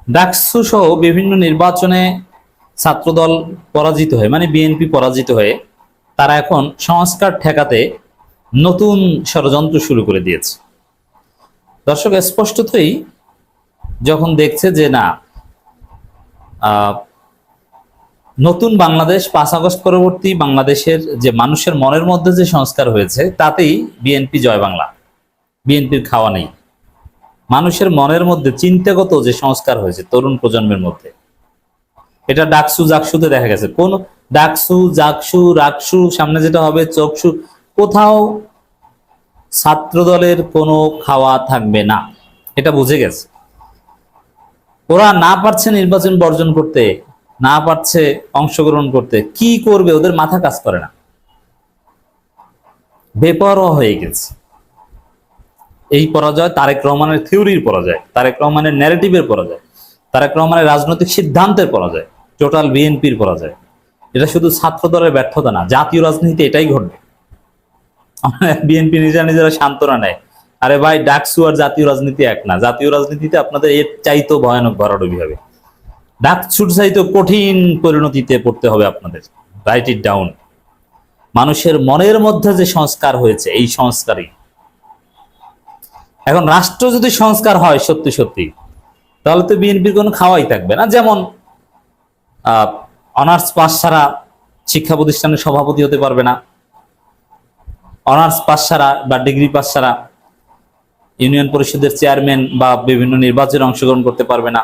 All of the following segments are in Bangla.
ডাকসু সহ বিভিন্ন নির্বাচনে ছাত্রদল পরাজিত হয়ে, মানে বিএনপি পরাজিত হয়ে, তারা এখন সংস্কার ঠেকাতে নতুন ষড়যন্ত্র শুরু করে দিয়েছে। দর্শক স্পষ্টতই যখন দেখছে যে না, নতুন বাংলাদেশ 5 আগস্ট পরবর্তী বাংলাদেশের যে মানুষের মনের মধ্যে যে সংস্কার হয়েছে তাতেই বিএনপি জয় বাংলা, বিএনপির খাওয়া নেই। মানুষের মনের মধ্যে চিন্তাগত যে সংস্কার হয়েছে তরুণ প্রজন্মের মধ্যে, এটা ডাকসু জাকসুতে দেখা গেছে। কোন ডাকসু জাকসু রাকসু সামনে যেটা হবে চকসু, কোথাও ছাত্র দলের কোনো খাওয়া থাকবে না, এটা বুঝে গেছে। ওরা না পারছে নির্বাচন বর্জন করতে, না পারছে অংশগ্রহণ করতে, কি করবে ওদের মাথা কাজ করে না, বেপরোয়া হয়ে গেছে। এই পরাজয় তারেক রহমানের থিওরির পরাজয়, তারেক রহমানের ন্যারেটিভের পরাজয়, তারেক রহমানের রাজনৈতিক সিদ্ধান্তের পরাজয়, টোটাল বিএনপির পরাজয়। এটা শুধু ছাত্র দলের ব্যর্থতা না, জাতীয় রাজনীতি এটাই ঘটবে। বিএনপি নিজেরা সান্ত্বনা নেয়, আরে ভাই ডাকসু আর জাতীয় রাজনীতি এক না, জাতীয় রাজনীতিতে আপনাদের এর চাইতেও ভয়ানক ভরাডুবি হবে, ডাকসুর চাইতেও কঠিন পরিণতিতে পড়তে হবে আপনাদের। Right it down. মানুষের মনের মধ্যে যে সংস্কার হয়েছে, এই সংস্কারই এখন রাষ্ট্র যদি সংস্কার হয় সত্যি সত্যি, তাহলে তো বিএনপির কোনো খাওয়াই থাকবে না। যেমন অনার্স পাস ছাড়া শিক্ষা প্রতিষ্ঠানের সভাপতি হতে পারবে না, অনার্স পাস ছাড়া বা ডিগ্রি পাস ছাড়া ইউনিয়ন পরিষদের চেয়ারম্যান বা বিভিন্ন নির্বাচনে অংশগ্রহণ করতে পারবে না,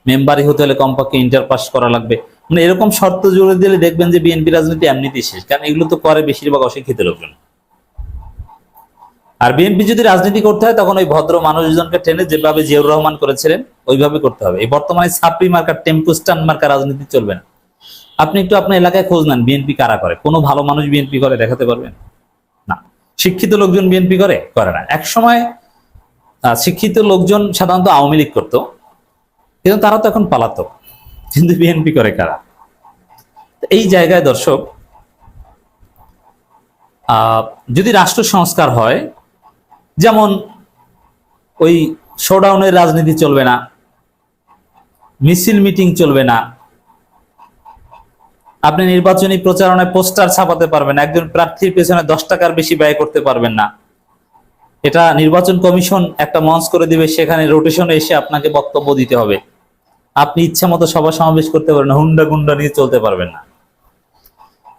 মেম্বারই হতে হলে কমপক্ষে ইন্টার পাস করা লাগবে। মানে এরকম শর্ত জুড়ে দিলে দেখবেন যে বিএনপি রাজনীতি এমনিতেই শেষ, কারণ এগুলো তো করে বেশিরভাগ অশিক্ষিত লোকজন। আর বিএনপি যদি রাজনীতি করতে হয় তখন ওই ভদ্র মানুষজনকে টেনে যেভাবে জিয়াউর রহমান করেছিলেন ওইভাবে করতে হবে। এই বর্তমানে ছাপড়ি মার্কা টেম্পু স্ট্যান্ড মার্কা রাজনীতি চলবে না। আপনি একটু আপনার এলাকায় খোঁজ নেন বিএনপি কারা করে, কোনো ভালো মানুষ বিএনপি করে দেখাতে পারবেন? না। শিক্ষিত লোকজন বিএনপি করে না। এক সময় শিক্ষিত লোকজন সাধারণত আওয়ামী লীগ করতো, কিন্তু তারা তো এখন পালাতক, কিন্তু বিএনপি করে কারা? এই জায়গায় দর্শক, যদি রাষ্ট্র সংস্কার হয়, যেমন ওই শোডাউনের রাজনীতি চলবে না, মিছিল মিটিং চলবে না, আপনি নির্বাচনী প্রচারণায় পোস্টার ছাপাতে পারবেন না, একজন প্রার্থীর পেছনে 10 টাকার বেশি ব্যয় করতে পারবেন না। এটা নির্বাচন কমিশন একটা মঞ্চ করে দিবে, সেখানে রোটেশনে এসে আপনাকে বক্তব্য দিতে হবে। আপনি ইচ্ছা মতো সভা সমাবেশ করতে পারবেন না, হুন্ডা গুন্ডা নিয়ে চলতে পারবেন না।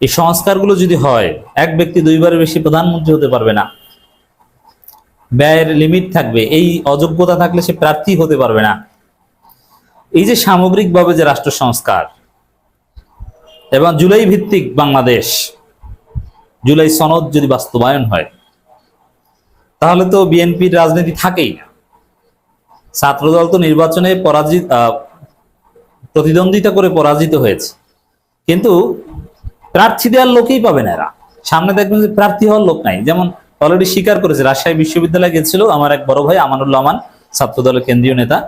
এই সংস্কারগুলো যদি হয়, এক ব্যক্তি 2বারের বেশি প্রধানমন্ত্রী হতে পারবে না, ব্যয়ের লিমিট থাকবে, এই অযোগ্যতা থাকলে সে প্রার্থী হতে পারবে না। এই যে সামগ্রিকভাবে যে রাষ্ট্র সংস্কার এবং জুলাই ভিত্তিক বাংলাদেশ, জুলাই সনদ যদি বাস্তবায়ন হয়, তাহলে তো বিএনপির রাজনীতি থাকেই না। ছাত্রদল তো নির্বাচনে প্রতিদ্বন্দ্বিতা করে পরাজিত হয়েছে, কিন্তু প্রার্থী দেওয়ার লোকই পাবে না এরা। সামনে দেখবেন যে প্রার্থী হওয়ার লোক নাই। যেমন অলরেডি স্বীকার করেছে, রাজশাহী বিশ্ববিদ্যালয়ে গেছিল আমার এক বড় ভাই আমানুল্লাহ আমান, ছাত্রদলের কেন্দ্রীয় নেতা,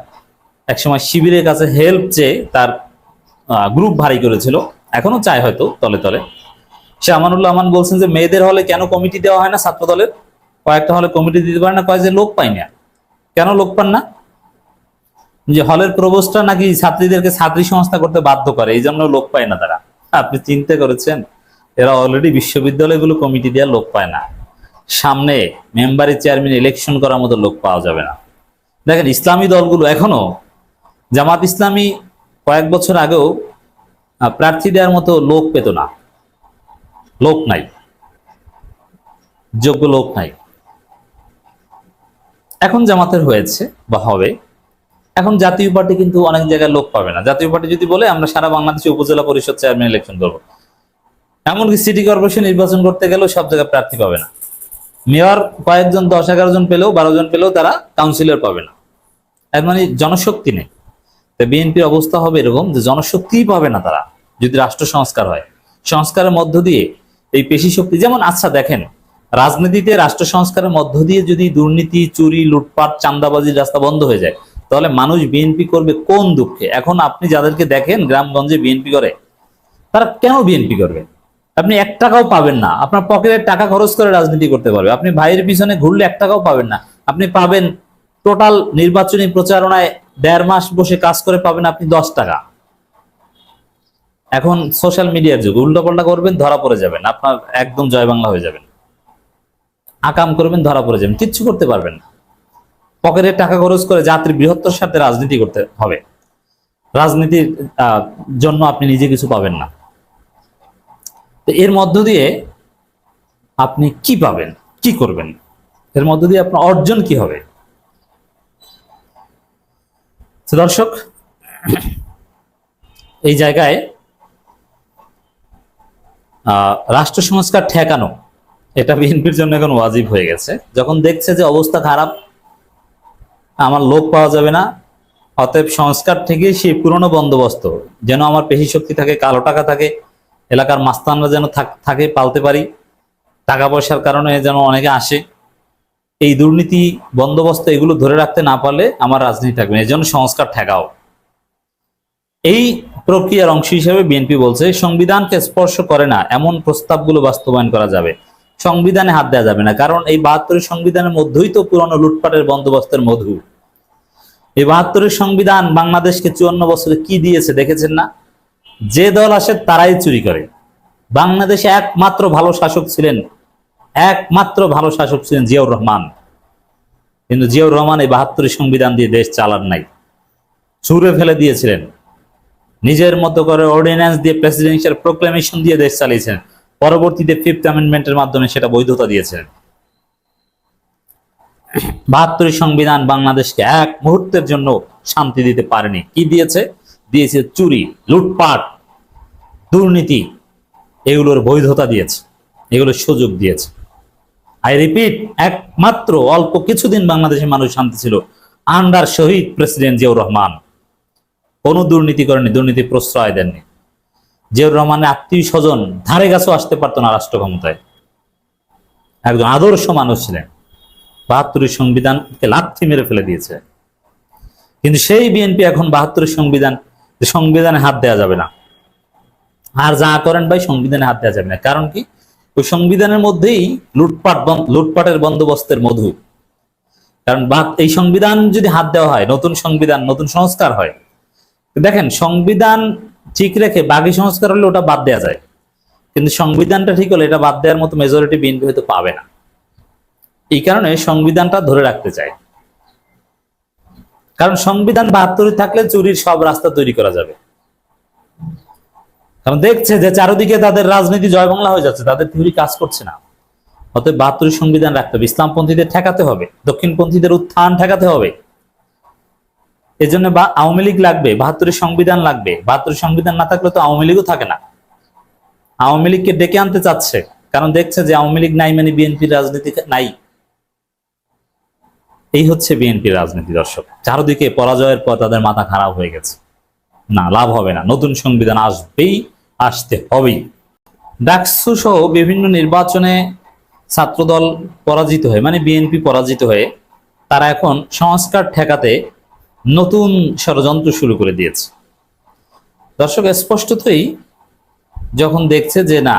একসময় শিবিরের কাছে হেল্প চেয়ে তার গ্রুপ ভারী করেছিল, এখনো চায় হয়তো তলে তলে। সে আমানুল্লাহ আমান বলছেন যে মেয়েদের হলে কেন কমিটি দেওয়া হয় না ছাত্র দলের, কয়েকটা হলে কমিটি দিতে পারে না, কয় যে লোক পাই না। কেন লোক পান না? যে হলের প্রবোস্টরা নাকি ছাত্রীদেরকে ছাত্রী সংস্থা করতে বাধ্য করে, এই জন্য লোক পায় না তারা। আপনি চিন্তা করেছেন, এরা অলরেডি বিশ্ববিদ্যালয়গুলো কমিটি দেওয়ার লোক পায় না, সামনে মেম্বারি চেয়ারম্যান ইলেকশন করার মতো লোক পাওয়া যাবে না। দেখেন ইসলামী দলগুলো এখনো, জামাত ইসলামী কয়েক বছর আগেও প্রার্থী দেওয়ার মতো লোক পেত না, লোক নাই, যোগ্য লোক নাই। এখন জামাতের হয়েছে বা হবে। এখন জাতীয় পার্টি কিন্তু অনেক জায়গায় লোক পাবে না। জাতীয় পার্টি যদি বলে আমরা সারা বাংলাদেশে উপজেলা পরিষদ চেয়ারম্যান ইলেকশন করবো, এমনকি সিটি কর্পোরেশন নির্বাচন করতে গেলেও সব জায়গায় প্রার্থী পাবে না। মেয়র কয়েকজন 10-11 জন পেলেও, 12 জন পেলেও তারা কাউন্সিলর পাবে না। এর মানে জনশক্তি নেই। বিএনপির অবস্থা হবে এরকম যে জনশক্তিই পাবে না তারা যদি রাষ্ট্র সংস্কার হয়। সংস্কারের মধ্য দিয়ে এই পেশি শক্তি, যেমন আচ্ছা দেখেন রাজনীতিতে রাষ্ট্র সংস্কারের মধ্য দিয়ে যদি দুর্নীতি, চুরি, লুটপাট, চাঁদাবাজির রাস্তা বন্ধ হয়ে যায়, তাহলে মানুষ বিএনপি করবে কোন দুঃখে? এখন আপনি যাদেরকে দেখেন গ্রামগঞ্জে বিএনপি করে, তারা কেন বিএনপি করবে? আপনি 1 টাকাও পাবেন না, আপনার পকেটের টাকা খরচ করে রাজনীতি করতে পারবে। আপনি ভাইয়ের পিছনে ঘুরলে 1 টাকাও পাবেন না, আপনি পাবেন টোটাল নির্বাচনী প্রচারণায় 1.5 মাস বসে কাজ করে পাবেন আপনি 10 টাকা। এখন সোশ্যাল মিডিয়ার যুগ, উল্টোপাল্টা করবেন ধরা পড়ে যাবেন, আপনার একদম জয় বাংলা হয়ে যাবেন। আকাম করবেন ধরা পড়ে যাবেন, কিচ্ছু করতে পারবেন না। পকেটের টাকা খরচ করে জাতির বৃহত্তর স্বার্থে রাজনীতি করতে হবে, রাজনীতির জন্য আপনি নিজে কিছু পাবেন না। তো এর মধ্য দিয়ে আপনি কি পাবেন, কি করবেন, এর মধ্য দিয়ে আপনার অর্জন কি হবে? দর্শক, এই জায়গায় রাষ্ট্র সংস্কার ঠেকানো এটা বিএনপির জন্য এখন ওয়াজিব হয়ে গেছে। যখন দেখছে যে অবস্থা খারাপ, আমার লোক পাওয়া যাবে না, অতএব সংস্কার থেকে সেই পুরনো বন্দোবস্ত, যেন আমার পেশি শক্তি থাকে, কালো টাকা থাকে, এলাকার মাস্তানরা যেন থাকে, পালতে পারি, টাকা পয়সার কারণে যেন অনেকে আসে, এই দুর্নীতি বন্দোবস্ত এগুলো ধরে রাখতে না পারলে আমার রাজনীতি থাকবে না, এই জন্য সংস্কার ঠেকাও। এই প্রক্রিয়ার অংশ হিসেবে বিএনপি বলছে সংবিধানকে স্পর্শ করে না এমন প্রস্তাবগুলো বাস্তবায়ন করা যাবে, সংবিধানে হাত দেওয়া যাবে না। কারণ এই 72 সংবিধানের মধ্যেই তো পুরনো লুটপাটের বন্দোবস্তের মধু। এই 72 সংবিধান বাংলাদেশকে 54 বছরে কি দিয়েছে দেখেছেন না? যে দল আসে তারাই চুরি করে। বাংলাদেশে একমাত্র ভালো শাসক ছিলেন জিয়াউর রহমান। কিন্তু জিয়াউর রহমান এই 72 সংবিধান দিয়ে দেশ চালান নাই, ছুঁড়ে ফেলে দিয়েছিলেন। নিজের মতো করে অর্ডিন্যান্স দিয়ে, প্রেসিডেন্সিয়াল প্রোক্লেমেশন দিয়ে দেশ চালিয়েছেন। পরবর্তীতে 5th অ্যামেন্ডমেন্টের মাধ্যমে সেটা বৈধতা দিয়েছেন। 72 সংবিধান বাংলাদেশকে এক মুহূর্তের জন্য শান্তি দিতে পারেনি। কি দিয়েছে? দিয়েছে চুরি, লুটপাট, দুর্নীতি, এগুলোর বৈধতা দিয়েছে, এগুলোর সুযোগ দিয়েছে। আই রিপিট, একমাত্র অল্প কিছুদিন বাংলাদেশের মানুষ শান্তি ছিল আন্ডার শহীদ প্রেসিডেন্ট জিয়াউর রহমান। কোনো দুর্নীতি করেনি, দুর্নীতি প্রশ্রয় দেননি। জিয়াউর রহমানের আত্মীয় স্বজন ধারে কাছেও আসতে পারতো না রাষ্ট্র ক্ষমতায়। একজন আদর্শ মানুষ ছিলেন। 72 সংবিধানকে লাথি মেরে ফেলে দিয়েছে। কিন্তু সেই বিএনপি এখন 72 সংবিধানে হাত দেওয়া যাবে না, আর যা করেন ভাই সংবিধানে হাত দেওয়া যাবে না। কারণ কি? ওই সংবিধানের মধ্যেই লুটপাটের বন্দোবস্তের মধু। কারণ এই সংবিধান যদি হাত দেওয়া হয়, নতুন সংবিধান, নতুন সংস্কার হয়, দেখেন সংবিধান ঠিক রেখে বাকি সংস্কার হলে ওটা বাদ দেওয়া যায়, কিন্তু সংবিধানটা ঠিক হলে এটা বাদ দেওয়ার মতো মেজরিটি বিএনপি হয়তো পাবে না। এই কারণে সংবিধানটা ধরে রাখতে চায়। কারণ সংবিধান 72 থাকলে চুরির সব রাস্তা তৈরি করা যাবে। কারণ দেখছে যে চারদিকে তাদের রাজনীতি জয় বাংলা হয়ে যাচ্ছে, তাদের থিওরি কাজ করছে না। অতএব 72 সংবিধান রাখতে হবে, ইসলামপন্থীদের ঠেকাতে হবে, দক্ষিণপন্থীদের উত্থান ঠেকাতে হবে। এই জন্য আওয়ামী লীগ লাগবে, 72 সংবিধান লাগবে। 72 সংবিধান না থাকলে তো আওয়ামী লীগও থাকে না। আওয়ামী লীগকে ডেকে আনতে চাচ্ছে, কারণ দেখছে যে আওয়ামী লীগ নাই মানে বিএনপির রাজনীতি নাই। এই হচ্ছে বিএনপির রাজনীতি। দর্শক, চারদিকে পরাজয়ের পর তাদের মাথা খারাপ হয়ে গেছে। না, লাভ হবে না, নতুন সংবিধান আসবেই, আসতে হবেই। ডাকসু সহ বিভিন্ন নির্বাচনে ছাত্রদল পরাজিত হয়ে, মানে বিএনপি পরাজিত হয়ে, তারা এখন সংস্কার ঠেকাতে নতুন ষড়যন্ত্র শুরু করে দিয়েছে। দর্শক, স্পষ্টতই যখন দেখছে যে না